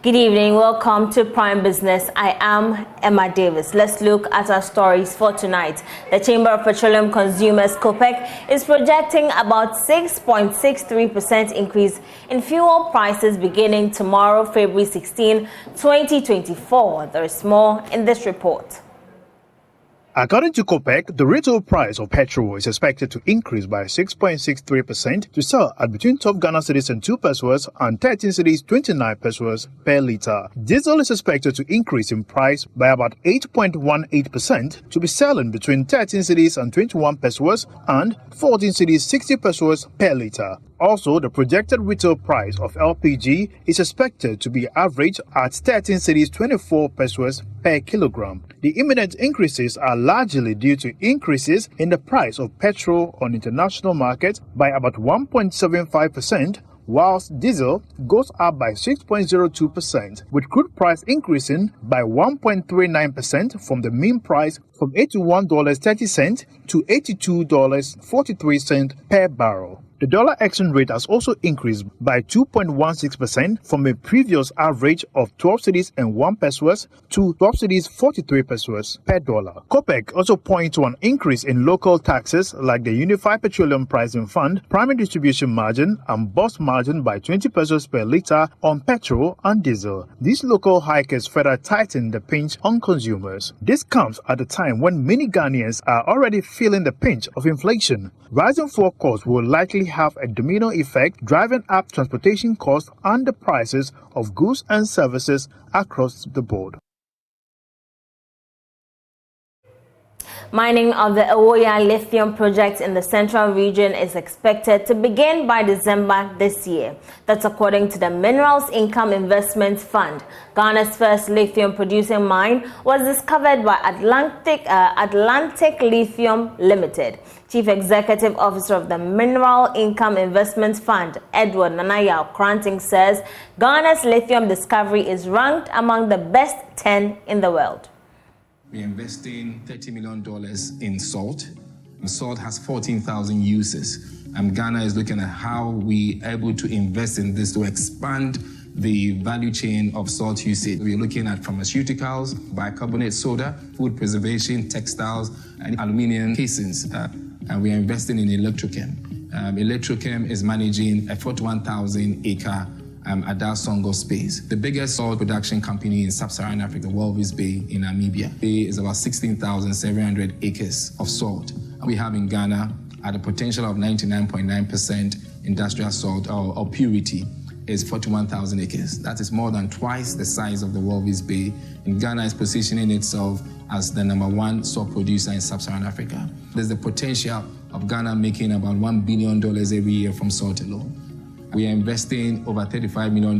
Good evening. Welcome to Prime Business. I am Emma Davis. Let's look at our stories for tonight. The Chamber of Petroleum Consumers, COPEC, is projecting about 6.63% increase in fuel prices beginning tomorrow, February 16, 2024. There is more in this report. According to COPEC, the retail price of petrol is expected to increase by 6.63% to sell at between 12 Ghana cedis and 2 pesos and 13 cedis 29 pesos per litre. Diesel is expected to increase in price by about 8.18% to be selling between 13 cedis and 21 pesos and 14 cedis 60 pesos per litre. Also, the projected retail price of LPG is expected to be average at 13 cedis 24 pesos per kilogram. The imminent increases are largely due to increases in the price of petrol on international markets by about 1.75%, whilst diesel goes up by 6.02%, with crude price increasing by 1.39% from the mean price from $81.30 to $82.43 per barrel. The dollar exchange rate has also increased by 2.16% from a previous average of 12 cedis and 1 pesos to 12 cedis 43 pesos per dollar. COPEC also points to an increase in local taxes like the Unified Petroleum Pricing Fund, primary distribution margin, and bus margin by 20 pesos per litre on petrol and diesel. These local hikes further tighten the pinch on consumers. This comes at a time when many Ghanaians are already feeling the pinch of inflation. Rising fuel costs will likely have a domino effect, driving up transportation costs and the prices of goods and services across the board. Mining of the Ewoyaa Lithium Project in the Central Region is expected to begin by December this year. That's according to the Minerals Income Investment Fund. Ghana's first lithium producing mine was discovered by Atlantic Lithium Limited. Chief Executive Officer of the Mineral Income Investment Fund, Edward Nanaya Kranting, says Ghana's lithium discovery is ranked among the best 10 in the world. We're investing $30 million in salt. And salt has 14,000 uses. Ghana is looking at how we are able to invest in this to expand the value chain of salt usage. We're looking at pharmaceuticals, bicarbonate soda, food preservation, textiles, and aluminium casings. And we are investing in Electrochem. Electrochem is managing a 41,000 acre Adasongo space. The biggest salt production company in sub-Saharan Africa, Walvis Bay in Namibia. Bay is about 16,700 acres of salt. We have in Ghana at a potential of 99.9% industrial salt or purity is 41,000 acres. That is more than twice the size of the Walvis Bay. And Ghana is positioning itself as the #1 salt producer in sub-Saharan Africa. There's the potential of Ghana making about $1 billion every year from salt alone. We are investing over $35 million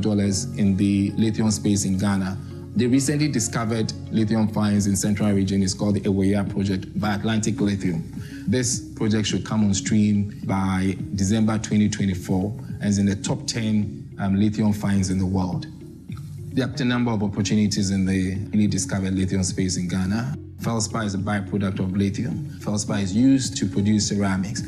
in the lithium space in Ghana. The recently discovered lithium finds in Central Region is called the Ewoyaa Project by Atlantic Lithium. This project should come on stream by December 2024 and is in the top 10 lithium finds in the world. There are a number of opportunities in the newly discovered lithium space in Ghana. Feldspar is a byproduct of lithium. Feldspar is used to produce ceramics.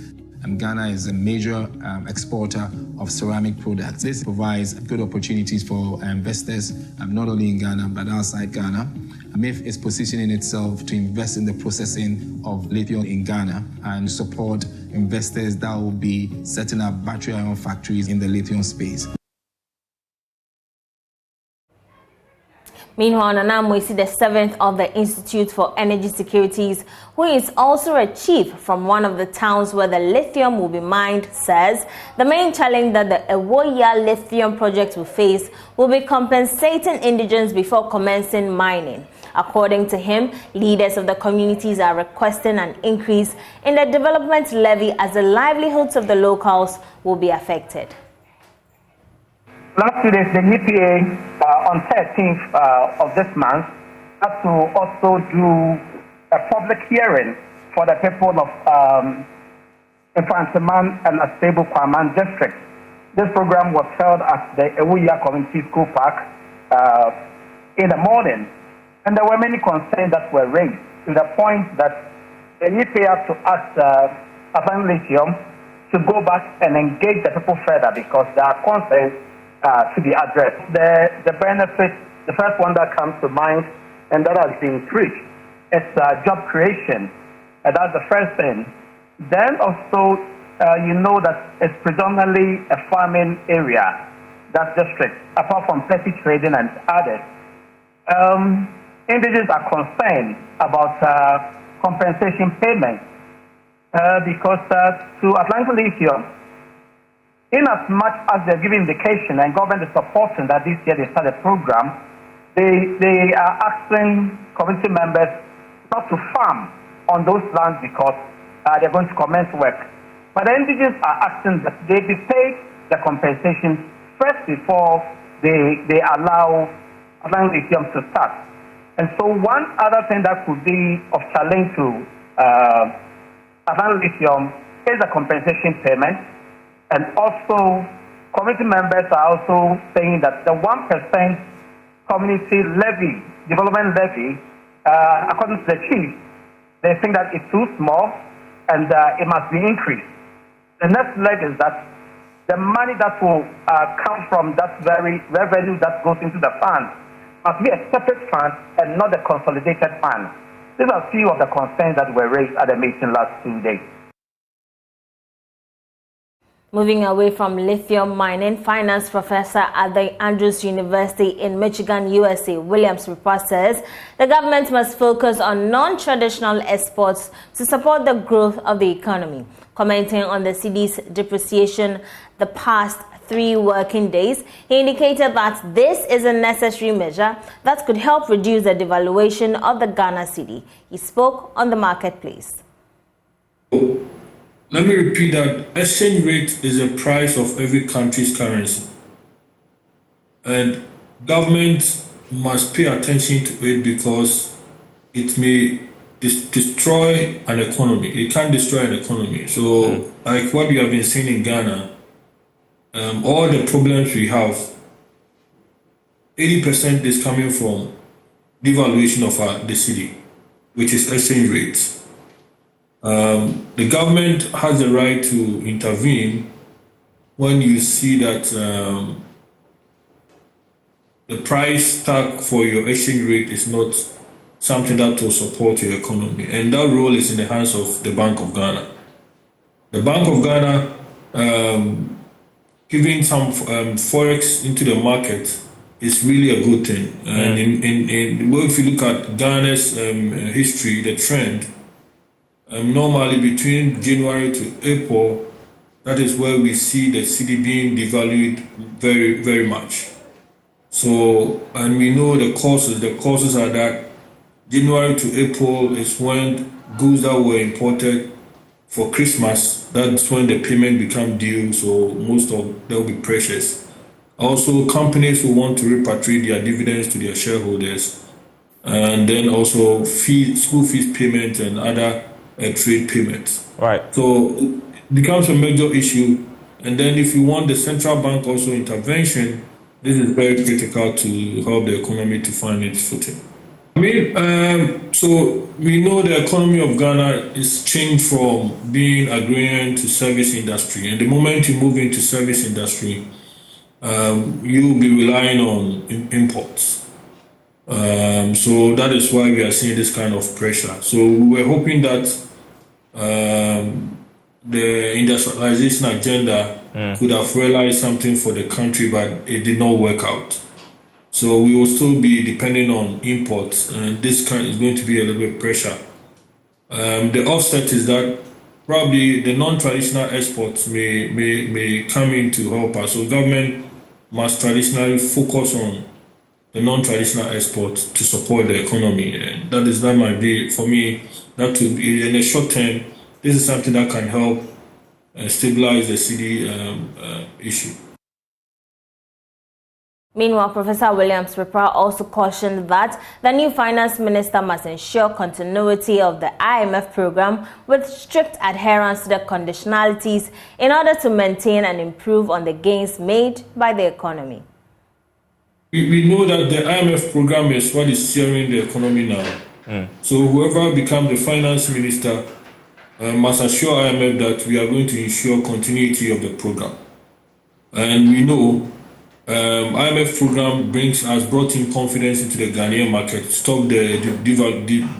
Ghana is a major exporter of ceramic products. This provides good opportunities for investors, not only in Ghana, but outside Ghana. MIF is positioning itself to invest in the processing of lithium in Ghana and support investors that will be setting up battery ion factories in the lithium space. Meanwhile, Nana Moisi, the 7th of the Institute for Energy Securities, who is also a chief from one of the towns where the lithium will be mined, says the main challenge that the Ewoyaa Lithium Project will face will be compensating indigenes before commencing mining. According to him, leaders of the communities are requesting an increase in the development levy as the livelihoods of the locals will be affected. Last 2 days, the EPA on 13th of this month had to also do a public hearing for the people of Infantiman and Astable Kwaman district. This program was held at the Ewoyaa Community School Park in the morning, and there were many concerns that were raised to the point that the EPA had to ask Atlantic Lithium to go back and engage the people further because there are concerns to be addressed. The benefit, the first one that comes to mind, and that has been preached, is job creation. That's the first thing. Then also, you know that it's predominantly a farming area, that district, apart from petty trading and others. Indigenes are concerned about compensation payments because to Atlantic Lithium, in as much as they're giving indication and government is supporting that this year they start a program, they are asking community members not to farm on those lands because they're going to commence work. But the Indigenes are asking that they be paid the compensation first before they allow Atlantic Lithium to start. And so one other thing that could be of challenge to Atlantic Lithium is the compensation payment. And also, community members are also saying that the 1% community levy, development levy, according to the chief, they think that it's too small and it must be increased. The next leg is that the money that will come from that very revenue that goes into the fund must be a separate fund and not a consolidated fund. These are a few of the concerns that were raised at the meeting last 2 days. Moving away from lithium mining, finance professor at the Andrews University in Michigan, USA, Williams report says the government must focus on non-traditional exports to support the growth of the economy. Commenting on the cedi's depreciation the past 3 working days, he indicated that this is a necessary measure that could help reduce the devaluation of the Ghana cedi. He spoke on the marketplace. Let me repeat that exchange rate is the price of every country's currency. And government must pay attention to it because it may destroy an economy. It can destroy an economy. So, like what we have been seeing in Ghana, all the problems we have, 80% is coming from devaluation of the cedi, which is exchange rates. The government has the right to intervene when you see that the price tag for your exchange rate is not something that will support your economy. And that role is in the hands of the Bank of Ghana. The Bank of Ghana giving some forex into the market is really a good thing. And if you look at Ghana's history, the trend, normally between January to April, that is where we see the cedi being devalued very, very much. So, and we know the causes. The causes are that January to April is when goods that were imported for Christmas, that's when the payment become due, so most of there will be pressures. Also, companies who want to repatriate their dividends to their shareholders, and then also school fees payments and other trade payments. Right. So it becomes a major issue. And then if you want the central bank also intervention, this is very critical to help the economy to find its footing. So we know the economy of Ghana is changed from being agrarian to service industry. And the moment you move into service industry, you'll be relying on imports. So that is why we are seeing this kind of pressure. So we were hoping that the industrialization agenda could have realized something for the country, but it did not work out. So we will still be depending on imports, and this is going to be a little bit pressure. The offset is that probably the non-traditional exports may come in to help us. So government must traditionally focus on the non-traditional exports to support the economy. And that might be, for me, that will be in the short term, this is something that can help stabilize the cedi issue. Meanwhile, Professor Williams Repra also cautioned that the new finance minister must ensure continuity of the IMF program with strict adherence to the conditionalities in order to maintain and improve on the gains made by the economy. We know that the IMF program is what is steering the economy now. So whoever becomes the finance minister must assure IMF that we are going to ensure continuity of the program. And we know IMF program has brought in confidence into the Ghanaian market, stopped the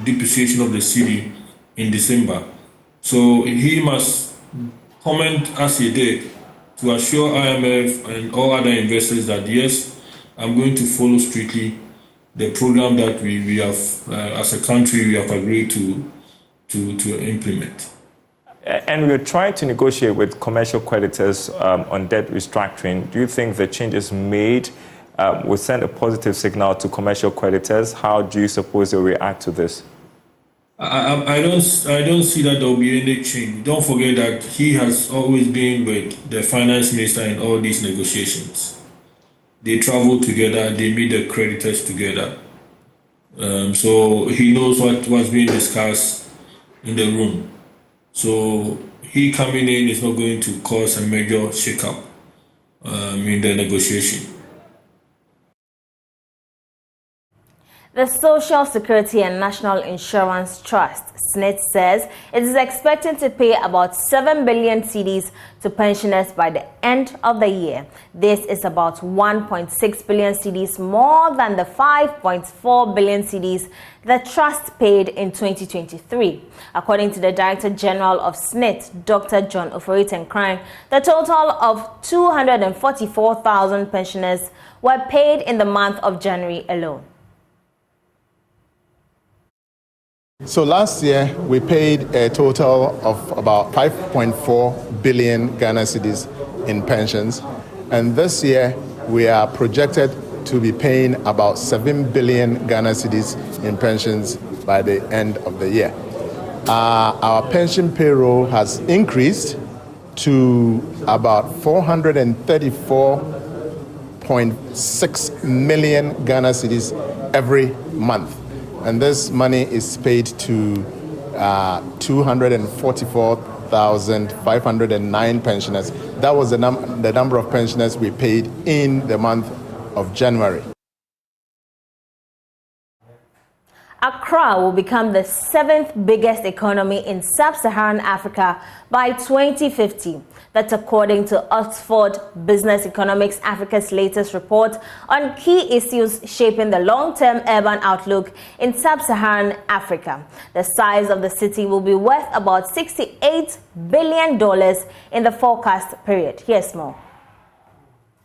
depreciation of the cedi in December. So he must comment as he did to assure IMF and all other investors that yes, I'm going to follow strictly the program that we have, as a country, we have agreed to implement. And we're trying to negotiate with commercial creditors on debt restructuring. Do you think the changes made will send a positive signal to commercial creditors? How do you suppose they'll react to this? I don't see that there will be any change. Don't forget that he has always been with the finance minister in all these negotiations. They travel together, they meet the creditors together. So he knows what was being discussed in the room. So he coming in is not going to cause a major shakeup in the negotiation. The Social Security and National Insurance Trust, SSNIT, says it is expecting to pay about 7 billion cedis to pensioners by the end of the year. This is about 1.6 billion cedis more than the 5.4 billion cedis the trust paid in 2023. According to the Director General of SSNIT, Dr. John Oforitenkrine, the total of 244,000 pensioners were paid in the month of January alone. So last year, we paid a total of about 5.4 billion Ghana cedis in pensions. And this year, we are projected to be paying about 7 billion Ghana cedis in pensions by the end of the year. Our pension payroll has increased to about 434.6 million Ghana cedis every month. And this money is paid to 244,509 pensioners. That was the number of pensioners we paid in the month of January. Accra will become the 7th biggest economy in sub-Saharan Africa by 2050. That's according to Oxford Business Economics Africa's latest report on key issues shaping the long-term urban outlook in sub-Saharan Africa. The size of the city will be worth about $68 billion in the forecast period. Here's more.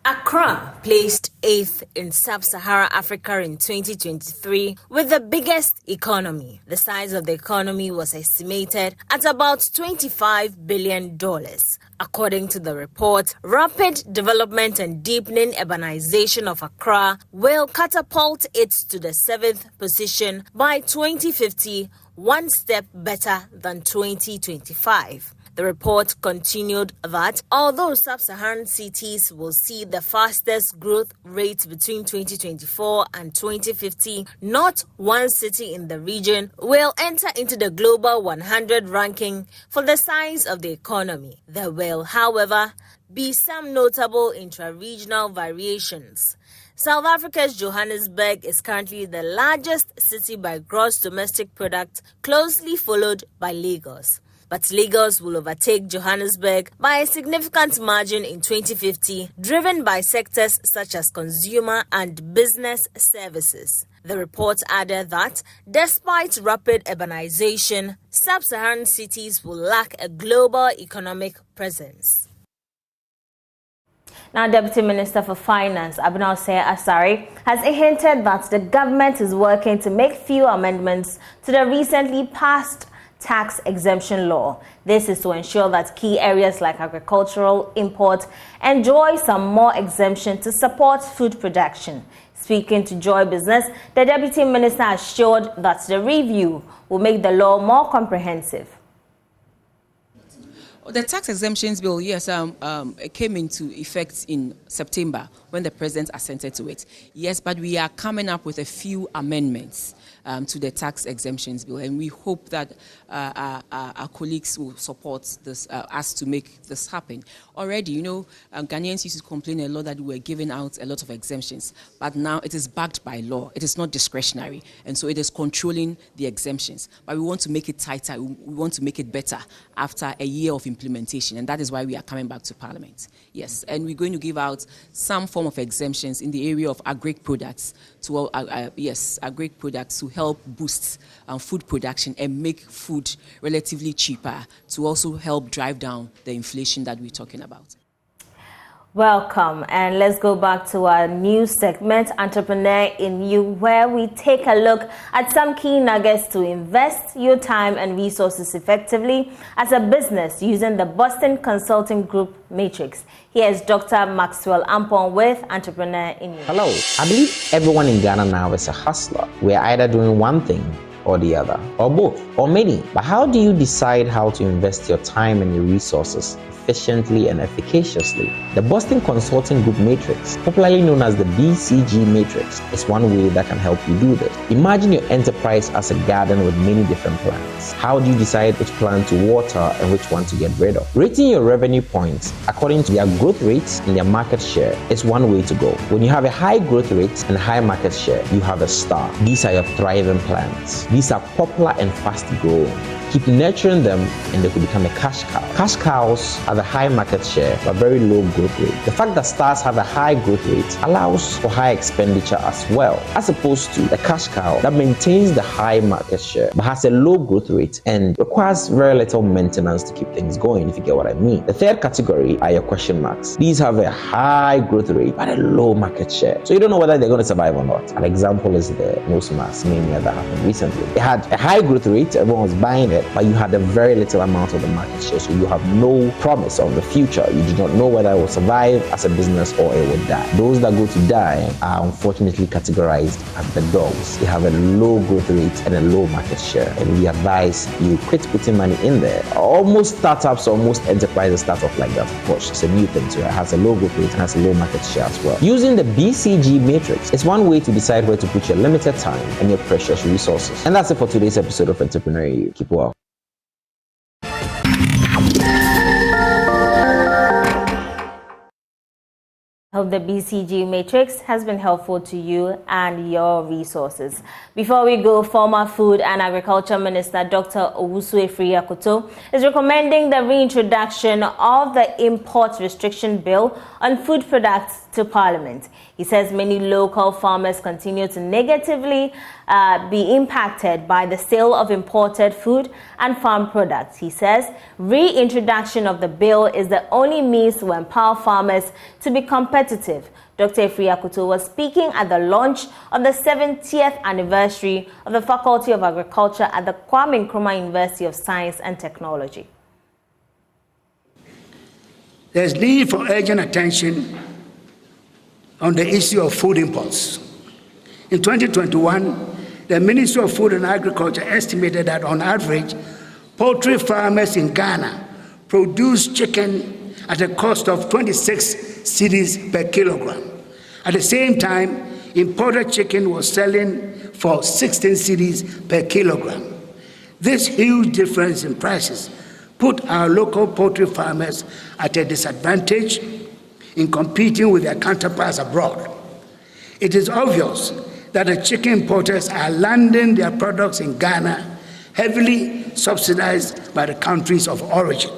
Accra placed 8th in sub-Saharan Africa in 2023 with the biggest economy. The size of the economy was estimated at about $25 billion. According to the report, rapid development and deepening urbanization of Accra will catapult it to the 7th position by 2050, one step better than 2025. The report continued that although sub-Saharan cities will see the fastest growth rate between 2024 and 2050, not one city in the region will enter into the Global 100 ranking for the size of the economy. There will, however, be some notable intra-regional variations. South Africa's Johannesburg is currently the largest city by gross domestic product, closely followed by Lagos. But Lagos will overtake Johannesburg by a significant margin in 2050, driven by sectors such as consumer and business services. The report added that, despite rapid urbanization, sub-Saharan cities will lack a global economic presence. Now, Deputy Minister for Finance, Abinawase Asari, has hinted that the government is working to make few amendments to the recently passed tax exemption law. This is to ensure that key areas like agricultural import enjoy some more exemption to support food production. Speaking to Joy Business, the Deputy Minister assured that the review will make the law more comprehensive. The tax exemptions bill, yes, came into effect in September when the President assented to it. Yes, but we are coming up with a few amendments to the tax exemptions bill, and we hope that our colleagues will support this, us to make this happen. Already, Ghanaians used to complain a lot that we were giving out a lot of exemptions, but now it is backed by law. It is not discretionary, and so it is controlling the exemptions. But we want to make it tighter. We want to make it better after a year of implementation, and that is why we are coming back to Parliament. Yes, and we're going to give out some form of exemptions in the area of agric products to agric products to help boost food production and make food relatively cheaper, to also help drive down the inflation that we're talking about. Welcome, and let's go back to our new segment, Entrepreneur in You, where we take a look at some key nuggets to invest your time and resources effectively as a business using the Boston Consulting Group Matrix. Here's Dr. Maxwell Ampon with Entrepreneur in You. Hello, I believe everyone in Ghana now is a hustler. We're either doing one thing or the other, or both, or many. But how do you decide how to invest your time and your resources efficiently and efficaciously? The Boston Consulting Group Matrix, popularly known as the BCG Matrix, is one way that can help you do this. Imagine your enterprise as a garden with many different plants. How do you decide which plant to water and which one to get rid of? Rating your revenue points according to their growth rates and their market share is one way to go. When you have a high growth rate and high market share, you have a star. These are your thriving plants. These are popular and fast growing. Keep nurturing them and they could become a cash cow. Cash cows have a high market share but very low growth rate. The fact that stars have a high growth rate allows for high expenditure as well, as opposed to the cash cow that maintains the high market share but has a low growth rate and requires very little maintenance to keep things going, if you get what I mean. The third category are your question marks. These have a high growth rate but a low market share, so you don't know whether they're going to survive or not. An example is the Nose mania that happened recently. It had a high growth rate, everyone was buying it, but you had a very little amount of the market share, so you have no promise of the future. You do not know whether it will survive as a business or it will die. Those that go to die are unfortunately categorized as the dogs. They have a low growth rate and a low market share, and we advise you quit putting money in there. Almost startups or most enterprises start off like that. Of course, it's a new thing, so it has a low growth rate and has a low market share as well. Using the BCG matrix is one way to decide where to put your limited time and your precious resources. And that's it for today's episode of Entrepreneur You. Keep well. Hope the BCG Matrix has been helpful to you and your resources. Before we go, former Food and Agriculture Minister Dr. Ewoyaa Lithium is recommending the reintroduction of the Import Restriction Bill on food products to Parliament. He says many local farmers continue to negatively be impacted by the sale of imported food and farm products. He says reintroduction of the bill is the only means to empower farmers to be competitive. Dr. Ewoyaa Lithium was speaking at the launch of the 70th anniversary of the Faculty of Agriculture at the Kwame Nkrumah University of Science and Technology. There's need for urgent attention on the issue of food imports. In 2021, the Ministry of Food and Agriculture estimated that on average, poultry farmers in Ghana produce chicken at a cost of 26 cedis per kilogram. At the same time, imported chicken was selling for 16 cedis per kilogram. This huge difference in prices put our local poultry farmers at a disadvantage in competing with their counterparts abroad. It is obvious that the chicken importers are landing their products in Ghana, heavily subsidized by the countries of origin.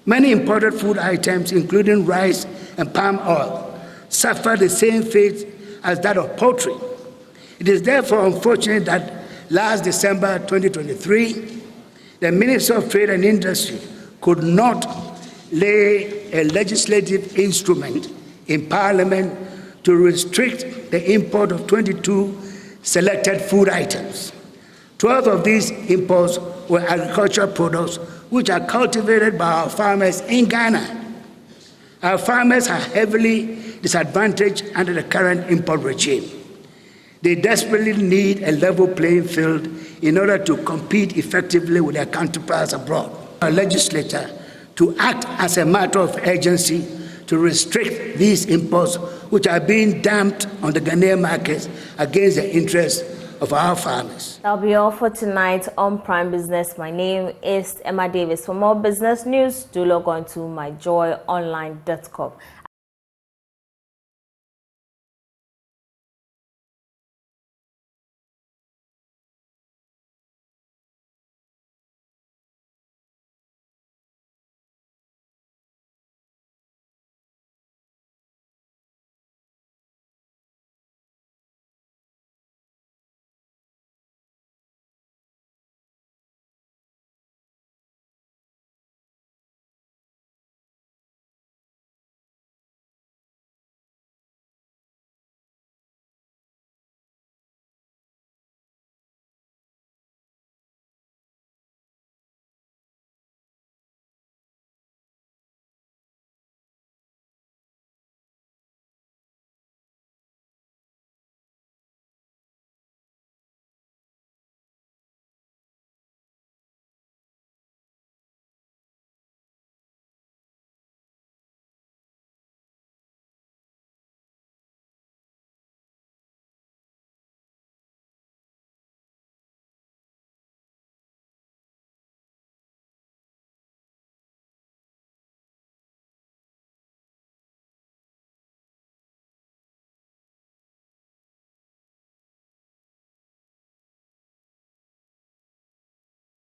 Many imported food items, including rice and palm oil, suffer the same fate as that of poultry. It is therefore unfortunate that last December 2023, the Minister of Trade and Industry could not lay a legislative instrument in Parliament to restrict the import of 22 selected food items. 12 of these imports were agricultural products which are cultivated by our farmers in Ghana. Our farmers are heavily disadvantaged under the current import regime. They desperately need a level playing field in order to compete effectively with their counterparts abroad. Our legislature to act as a matter of urgency to restrict these imports, which are being dumped on the Ghanaian markets against the interests of our farmers. That'll be all for tonight on Prime Business. My name is Emma Davis. For more business news, do log on to myjoyonline.com.